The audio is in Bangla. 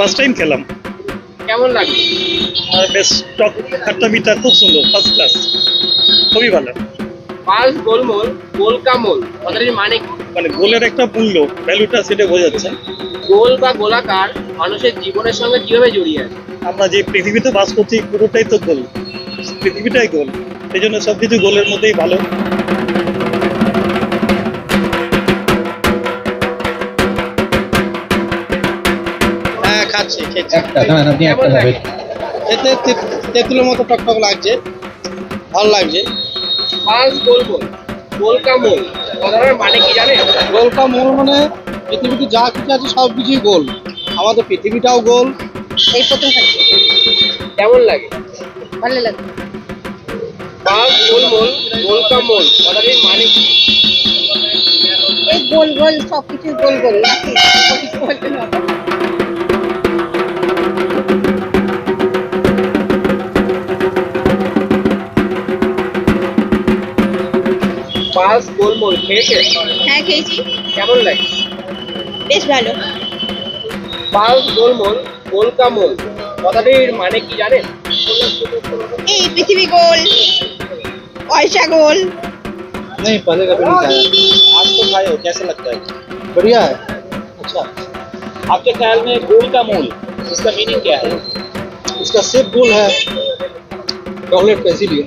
ফার্স্ট টাইম খেলাম। কেমন লাগে? আর বেশ টক খাট্টা মিঠা, খুব সুন্দর, ফার্স্ট ক্লাস, খুবই ভালো। পালস গোলমোল গোলকা মোল কথাটির মানে কি? মানে গোলের একটা মূল্য, ভ্যালুটা সেটা বোঝাচ্ছে। গোল বা গোলাকার মানুষের জীবনের সঙ্গে কিভাবে জড়িয়ে আছে? আমরা যে পৃথিবীতে বাস করছি পুরোটাই তো গোল, পৃথিবীটাই গোল, সেই জন্য সবকিছু গোলের মধ্যেই ভালো। হ্যাঁ খাচ্ছি, খেয়েছি। কেমন লাগে? এতে তেঁতুলের মতো টকটক লাগছে, ভালো লাগছে। পালস গোলমোল গোলকা মোল কথাটার মানে কি জানেন? গোলটা মোল মানে পৃথিবীতে যা কিছু আছে সব কিছুই গোল, আমাদের পৃথিবীটাও গোল। এই প্রথম খাচ্ছি, কেমন লাগে? ভালো লাগে। পালস গোলমোল গোলকা মোল কথাটির মানে কি? এই গোল গোল সবকিছু গোল গোল নাকি কিছু বলতে না। পালস গোলমোল খেয়েছে? হ্যাঁ খেয়েছি, কেমন লাগে? বেশ ভালো। পালস গোলমোল গোলকা মোল কথাটির মানে কি জানেন? এই পৃথিবী গোল, পয়সা গোল। नहीं पहले कभी नहीं खाया, आज तो खाए हो, कैसा लगता है? बढ़िया है। अच्छा, आपके ख्याल में गोल का मूल, इसका मीनिंग क्या है? इसका शेप गोल है, चॉकलेट का इसीलिए।